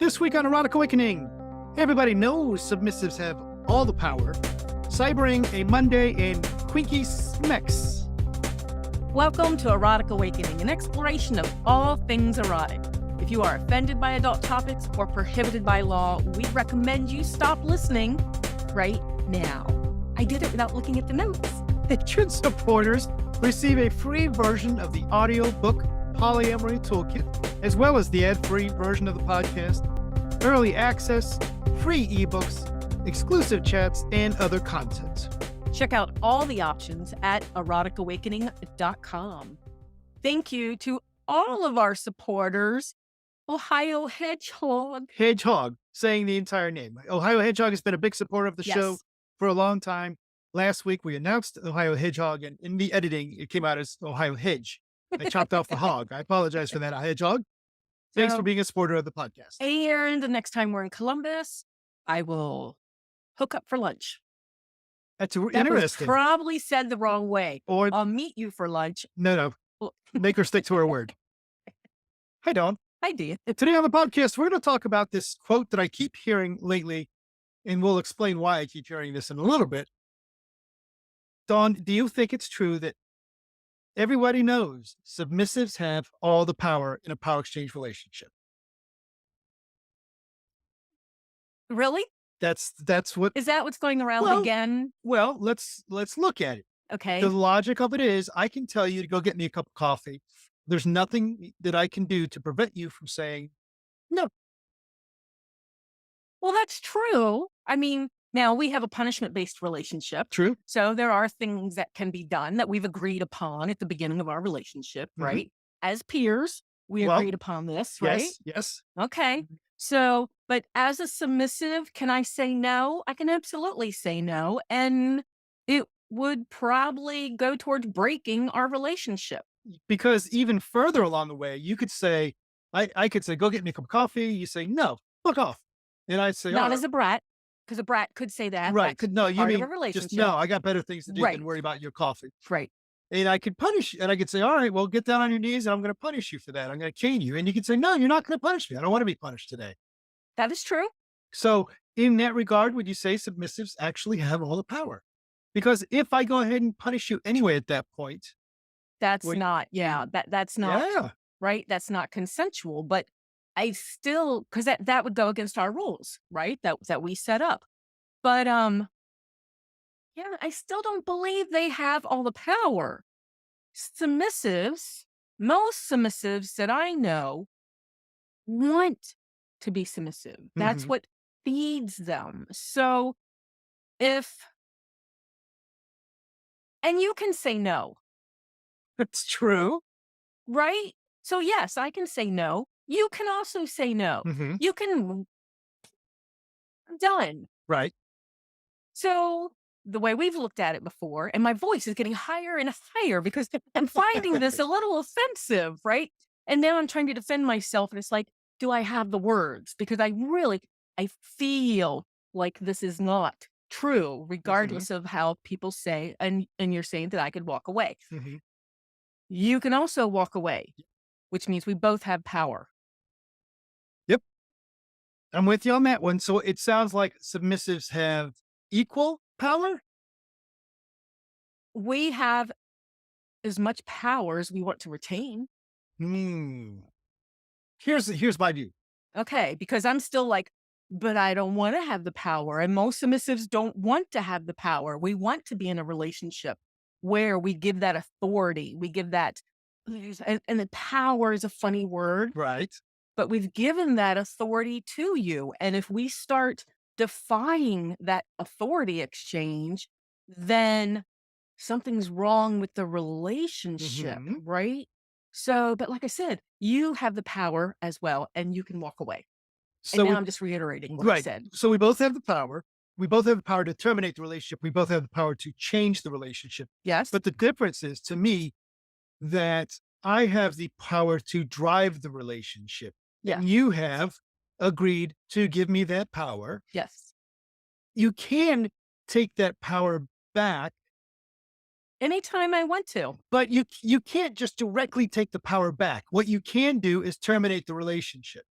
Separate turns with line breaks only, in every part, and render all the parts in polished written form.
This week on Erotic Awakening, everybody knows submissives have all the power. Cybering a Monday in Quinky Smex.
Welcome to Erotic Awakening, an exploration of all things erotic. If you are offended by adult topics or prohibited by law, we recommend you stop listening right now. I did it without looking at the notes.
Patreon supporters receive a free version of the audiobook Polyamory Toolkit, as well as the ad-free version of the podcast, early access, free ebooks, exclusive chats, and other content.
Check out all the options at eroticawakening.com. Thank you to all of our supporters. Ohio Hedgehog.
Hedgehog, saying the entire name. Ohio Hedgehog has been a big supporter of the show for a long time. Last week, we announced Ohio Hedgehog, and in the editing, it came out as Ohio Hedge. I chopped off the hog. I apologize for that, Hedgehog. Thanks for being a supporter of the podcast.
And the next time we're in Columbus, I will hook up for lunch.
That's
That
interesting.
was probably said the wrong way.
Or
I'll meet you for lunch.
No. Make her stick to her word. Hi, Dawn.
Hi, dear.
Today on the podcast, we're going to talk about this quote that I keep hearing lately, and we'll explain why I keep hearing this in a little bit. Dawn, do you think it's true that everybody knows submissives have all the power in a power exchange relationship?
Really?
That's what.
Is that what's going around again?
Well, let's look at it.
Okay.
The logic of it is, I can tell you to go get me a cup of coffee. There's nothing that I can do to prevent you from saying no.
Well, that's true. I mean, now we have a punishment-based relationship.
True.
So there are things that can be done that we've agreed upon at the beginning of our relationship, right? As peers, we agreed upon this, right?
Yes.
Okay. So, but as a submissive, can I say no? I can absolutely say no. And it would probably go towards breaking our relationship.
Because even further along the way, you could say, I could say, go get me a cup of coffee. You say, no, fuck off. And I'd say,
Not as a brat, because a brat could say that.
Right. No, you mean
a relationship.
just, no, I got better things to do than worry about your coffee.
Right.
And I could punish you. And I could say, all right, well, get down on your knees and I'm going to punish you for that. I'm going to cane you. And you could say, no, you're not going to punish me. I don't want to be punished today.
That is true.
So in that regard, would you say submissives actually have all the power? Because if I go ahead and punish you anyway at that point.
That's not, that's not, right? That's not consensual, but I still, because that would go against our rules, right? That we set up. But, I still don't believe they have all the power. Submissives, most submissives that I know want to be submissive. That's what feeds them. So and you can say no.
That's true.
Right? So yes, I can say no. You can also say no. You can, I'm done.
Right.
So the way we've looked at it before, and my voice is getting higher and higher because I'm finding this a little offensive, right? And now I'm trying to defend myself, and it's like, do I have the words? Because I feel like this is not true, regardless of how people say, and you're saying that I could walk away. You can also walk away, which means we both have power.
Yep. I'm with you on that one. So it sounds like submissives have equal power?
We have as much power as we want to retain.
Here's my view.
Okay, because I'm still like, but I don't want to have the power. And most submissives don't want to have the power. We want to be in a relationship where we give that authority. We give that, and the power is a funny word.
Right.
But we've given that authority to you. And if we start defying that authority exchange, then something's wrong with the relationship, right? So, but like I said, you have the power as well, and you can walk away. So and now I'm just reiterating what I said.
So we both have the power. We both have the power to terminate the relationship. We both have the power to change the relationship.
Yes.
But the difference is, to me, that I have the power to drive the relationship. Yeah. And you have agreed to give me that power.
Yes.
You can take that power back
anytime I want to.
But you can't just directly take the power back. What you can do is terminate the relationship.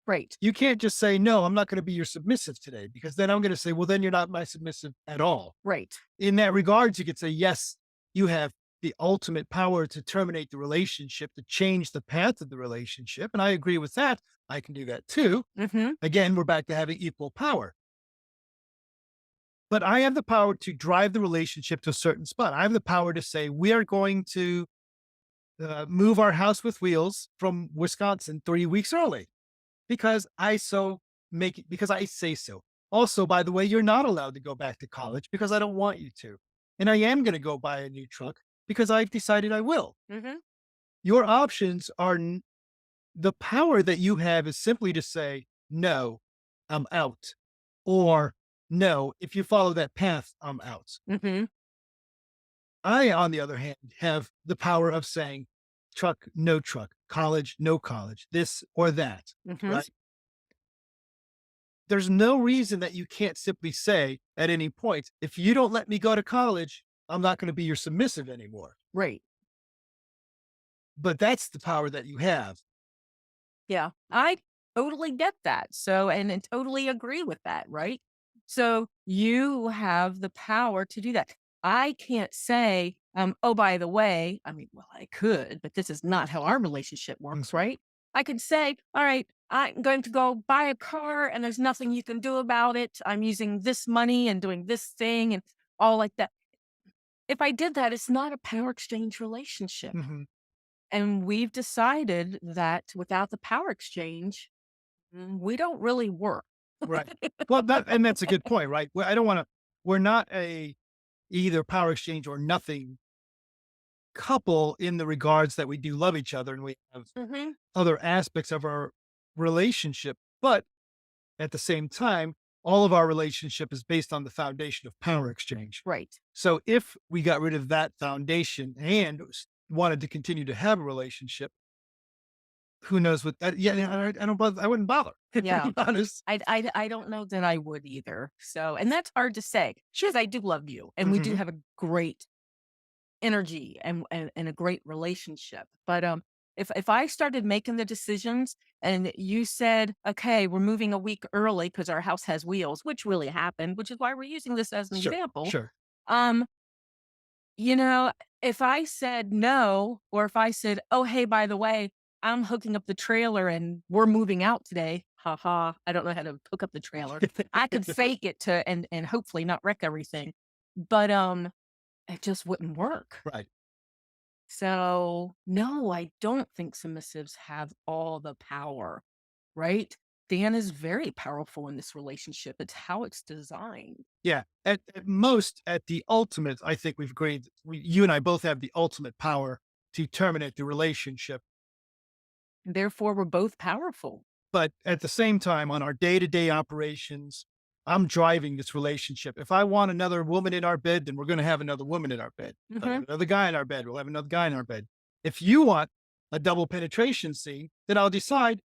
Right.
You can't just say, no, I'm not going to be your submissive today, because then I'm going to say, well, then you're not my submissive at all.
Right.
In that regards, you could say, yes, you have the ultimate power to terminate the relationship, to change the path of the relationship. And I agree with that. I can do that too.
Mhm.
Again, we're back to having equal power. But I have the power to drive the relationship to a certain spot. I have the power to say, we are going to move our house with wheels from Wisconsin 3 weeks early because because I say so. Also, by the way, you're not allowed to go back to college because I don't want you to. And I am going to go buy a new truck because I've decided I will.
Mhm.
Your options are the power that you have is simply to say, no, I'm out. Or no, if you follow that path, I'm out.
Mhm.
I, on the other hand, have the power of saying truck, no truck, college, no college, this or that,
Mhm.
right? There's no reason that you can't simply say at any point, if you don't let me go to college, I'm not going to be your submissive anymore.
Right.
But that's the power that you have.
Yeah. I totally get that. So, and totally agree with that, right? So you have the power to do that. I can't say, oh, by the way, I mean, well, I could, but this is not how our relationship works,
Mhm.
right? I could say, all right, I'm going to go buy a car and there's nothing you can do about it. I'm using this money and doing this thing and all like that. If I did that, it's not a power exchange relationship.
Mhm.
And we've decided that without the power exchange, we don't really work.
Right. Well, that's a good point, right? Well, I don't want to, we're not a either power exchange or nothing couple in the regards that we do love each other and we have
Mhm.
other aspects of our relationship. But at the same time, all of our relationship is based on the foundation of power exchange.
Right.
So if we got rid of that foundation and wanted to continue to have a relationship, who knows what that, yeah, I don't bother, I wouldn't bother, to
Yeah.
be honest.
I don't know that I would either. So, and that's hard to say. Because I do love you, and we do
Mhm.
have a great energy and a great relationship. But if I started making the decisions and you said, okay, we're moving a week early because our house has wheels, which really happened, which is why we're using this as an
Sure,
example.
sure.
Um, You know, if I said no, or if I said, "Oh, hey, by the way, I'm hooking up the trailer and we're moving out today." Ha ha. I don't know how to hook up the trailer. I could fake it to and hopefully not wreck everything. But it just wouldn't work.
Right.
So no, I don't think submissives have all the power, right? Dan is very powerful in this relationship. It's how it's designed.
Yeah. At most, at the ultimate, I think we've agreed, you and I both have the ultimate power to terminate the relationship.
Therefore, we're both powerful.
But at the same time, on our day to day operations, I'm driving this relationship. If I want another woman in our bed, then we're going to have another woman in our bed. If I
Mhm.
want another guy in our bed, we'll have another guy in our bed. If you want a double penetration scene, then I'll decide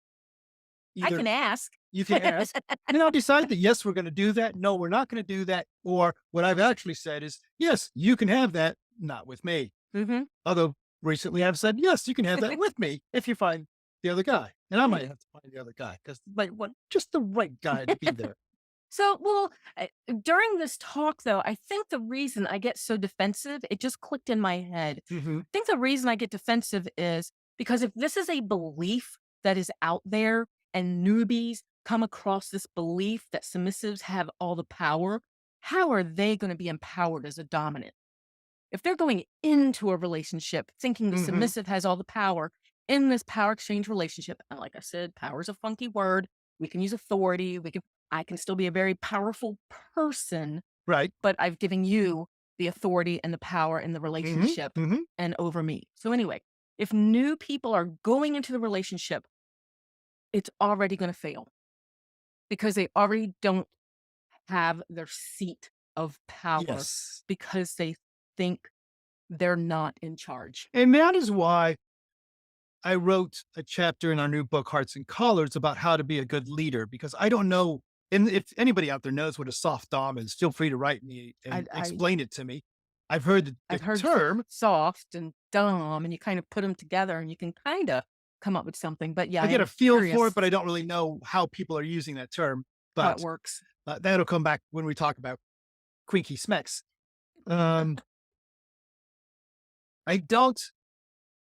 I
either
can ask.
you can ask, and then I'll decide that yes, we're going to do that. No, we're not going to do that. Or what I've actually said is, yes, you can have that, not with me.
Mhm.
Although recently I've said, yes, you can have that with me if you find the other guy. And I might have to find the other guy because like what just the right guy to be there.
So, well, during this talk, though, I think the reason I get so defensive, it just clicked in my head.
Mhm.
I think the reason I get defensive is because if this is a belief that is out there and newbies come across this belief that submissives have all the power, how are they going to be empowered as a dominant? If they're going into a relationship thinking the
Mhm.
submissive has all the power in this power exchange relationship, and like I said, power is a funky word. We can use authority. I can still be a very powerful person,
Right.
but I've given you the authority and the power in the
Mhm.
relationship
Mhm.
and over me. So anyway, if new people are going into the relationship, it's already going to fail because they already don't have their seat of power
Yes.
because they think they're not in charge.
And that is why I wrote a chapter in our new book, Hearts and Colors, about how to be a good leader, because I don't know. And if anybody out there knows what a soft dom is, feel free to write me
I
and
I
explain it to me. I've heard the
I've heard
term.
soft and dumb, and you kind of put them together, and you can kinda come up with something. But yeah,
I
I
get
am
a feel for
curious
it, but I don't really know how people are using that term.
how it
But
works.
that'll come back when we talk about Quinky Smecks. Um, I don't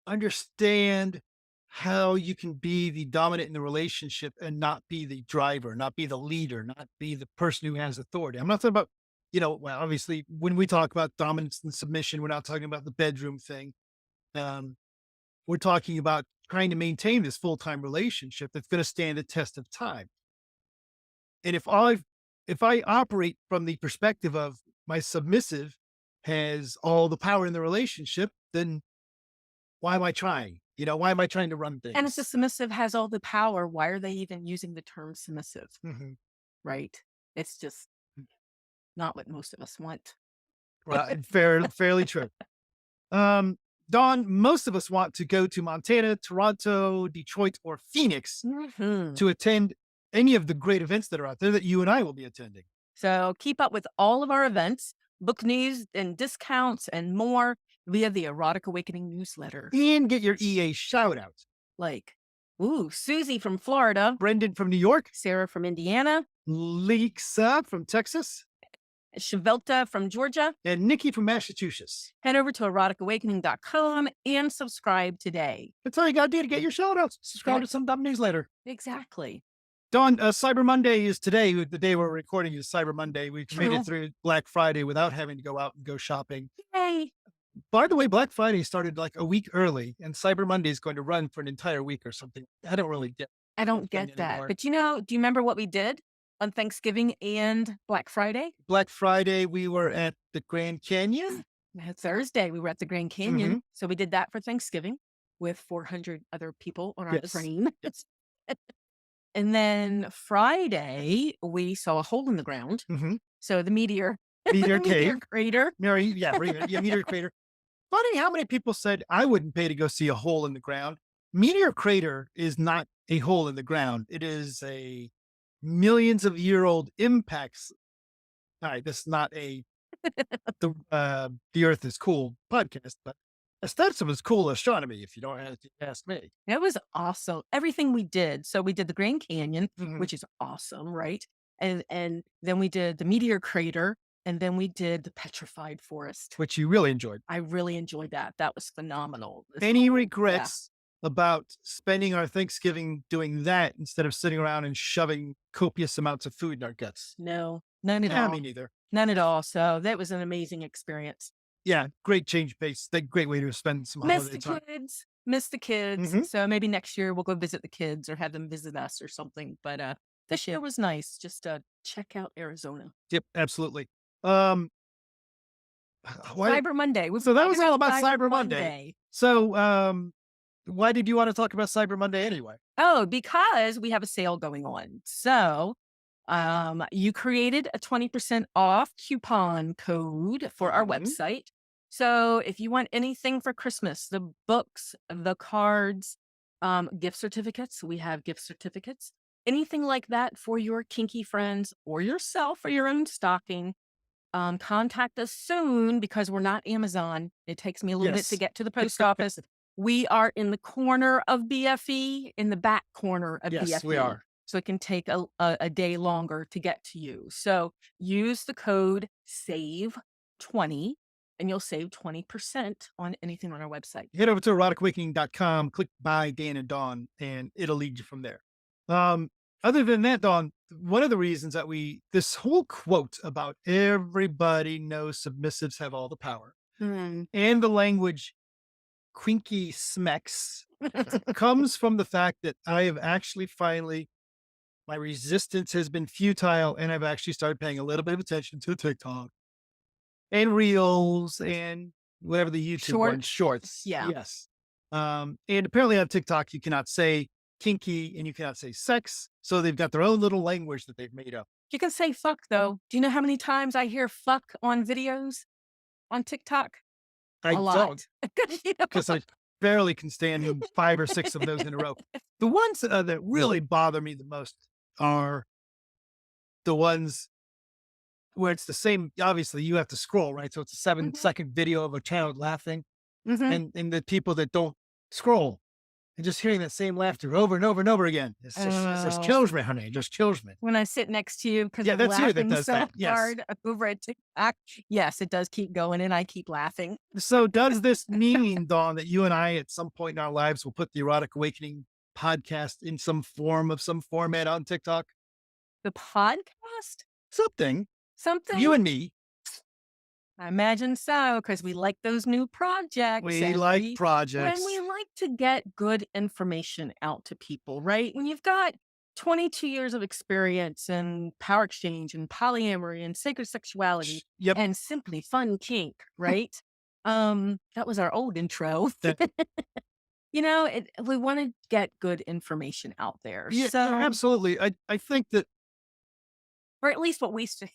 understand how you can be the dominant in the relationship and not be the driver, not be the leader, not be the person who has authority. I'm not talking about, well, obviously, when we talk about dominance and submission, we're not talking about the bedroom thing. Um, we're talking about trying to maintain this full time relationship that's going to stand the test of time. And if I operate from the perspective of my submissive has all the power in the relationship, then why am I trying? Why am I trying to run
And if the
things?
submissive has all the power, why are they even using the term submissive?
Mhm.
Right? It's just not what most of us want.
Right. Fairly true. Um, Dawn, most of us want to go to Montana, Toronto, Detroit, or Phoenix
Mhm.
to attend any of the great events that are out there that you and I will be attending.
So keep up with all of our events, book news and discounts and more via the Erotic Awakening newsletter.
And get your EA shout out.
Like, ooh, Susie from Florida,
Brendan from New York,
Sarah from Indiana,
Lisa from Texas,
Shavelta from Georgia.
and Nikki from Massachusetts.
Head over to eroticawakening.com and subscribe today.
That's all you got to do to get your shout outs. Subscribe to some dumb newsletter.
Exactly.
Dawn, Cyber Monday is today. The day we're recording is Cyber Monday. We've made it through Black Friday without having to go out and go shopping.
Yay.
By the way, Black Friday started like a week early, and Cyber Monday is going to run for an entire week or something. I don't really get
I don't get that.
anymore.
But do you remember what we did on Thanksgiving and Black Friday?
Black Friday, we were at the Grand Canyon.
Thursday, we were at the Grand Canyon. So we did that for Thanksgiving with 400 other people on our train.
Yes.
And then Friday, we saw a hole in the ground. So the meteor
Meteor
crater.
Meteor crater. Funny how many people said I wouldn't pay to go see a hole in the ground. Meteor crater is not a hole in the ground. It is a millions of year old impacts. All right, this is not the Earth is cool podcast, but that's was cool astronomy. If you don't ask me,
It was awesome. Everything we did. So we did the Grand Canyon, which is awesome, right? And then we did the meteor crater, and then we did the petrified forest,
which you really enjoyed.
I really enjoyed that. That was phenomenal.
Any regrets about spending our Thanksgiving doing that instead of sitting around and shoving copious amounts of food in our guts?
No, none at all.
Me neither.
None at all. So that was an amazing experience.
Yeah, great change pace. Great way to spend some holiday time.
Miss the kids. So maybe next year we'll go visit the kids or have them visit us or something. But this year was nice. Just check out Arizona.
Yep, absolutely.
Cyber Monday.
So that was all about Cyber Monday. So why did you want to talk about Cyber Monday anyway?
Oh, because we have a sale going on. So you created a 20% off coupon code for our website. So if you want anything for Christmas, the books, the cards, gift certificates, we have gift certificates, anything like that for your kinky friends or yourself for your own stocking, contact us soon because we're not Amazon. It takes me a little bit to get to the post office. We are in the corner of BFE, in the back corner of BFE.
Yes, we are.
So it can take a day longer to get to you. So use the code SAVE20 and you'll save 20% on anything on our website.
Head over to eroticawakening.com, click buy Dan and Dawn, and it'll lead you from there. Other than that, Dawn, one of the reasons that this whole quote about everybody knows submissives have all the power and the language Quinky Smecks comes from the fact that I have actually finally, my resistance has been futile, and I've actually started paying a little bit of attention to TikTok and Reels and whatever the YouTube ones, Shorts.
Yeah.
Yes. And apparently on TikTok, you cannot say kinky and you cannot say sex. So they've got their own little language that they've made up.
You can say fuck though. Do you know how many times I hear fuck on videos on TikTok?
I don't. Because I barely can stand 5 or 6 of those in a row. The ones that really bother me the most are the ones where it's the same. Obviously, you have to scroll, right? So it's a 7-second video of a child laughing, and the people that don't scroll And just hearing that same laughter over and over and over again. It just kills me, honey. It just kills me.
When I sit next to you because
Yeah,
I'm
that's you that
laughing
does
so
that. Yes.
hard over a TikTok. Yes, it does keep going, and I keep laughing.
So does this mean, Dawn, that you and I at some point in our lives will put the Erotic Awakening podcast in some format on TikTok?
The podcast?
Something.
Something?
You and me.
I imagine so, because we like those new projects.
We like projects.
And we like to get good information out to people, right? When you've got 22 years of experience in power exchange and polyamory and sacred sexuality
Yep.
and simply fun kink, right? That was our old intro. You know, we want to get good information out there.
Yeah,
So,
absolutely. I think that
or at least what we say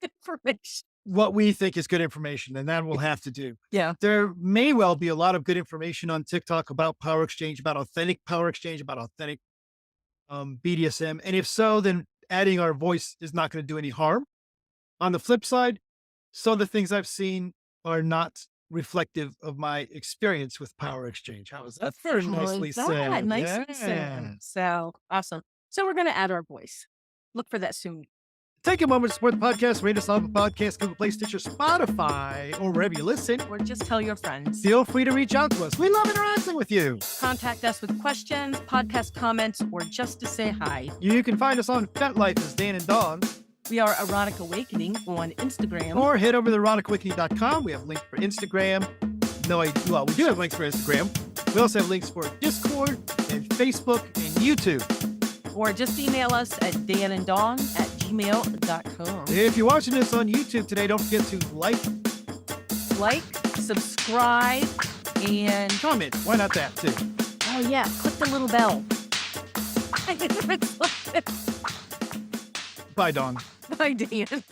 information.
what we think is good information, and that we'll have to do.
Yeah.
There may well be a lot of good information on TikTok about power exchange, about authentic power exchange, about authentic BDSM. And if so, then adding our voice is not going to do any harm. On the flip side, some of the things I've seen are not reflective of my experience with power exchange. How is that? Very nicely said.
Nicely said. So awesome. So we're going to add our voice. Look for that soon.
Take a moment to support the podcast. Rate us on the podcast, Google Play, Stitcher, Spotify, or wherever you listen.
Or just tell your friends.
Feel free to reach out to us. We love interacting with you.
Contact us with questions, podcast comments, or just to say hi.
You can find us on FetLife as Dan and Dawn.
We are Erotic Awakening on Instagram.
Or head over to eroticawakening.com. We have links for Instagram. Well, we do have links for Instagram. We also have links for Discord and Facebook and YouTube.
Or just email us at dananddawn@gmail.com.
If you're watching this on YouTube today, don't forget to like,
subscribe, and
comment. Why not that too?
Oh yeah, click the little bell.
Bye, Dawn.
Bye, Dan.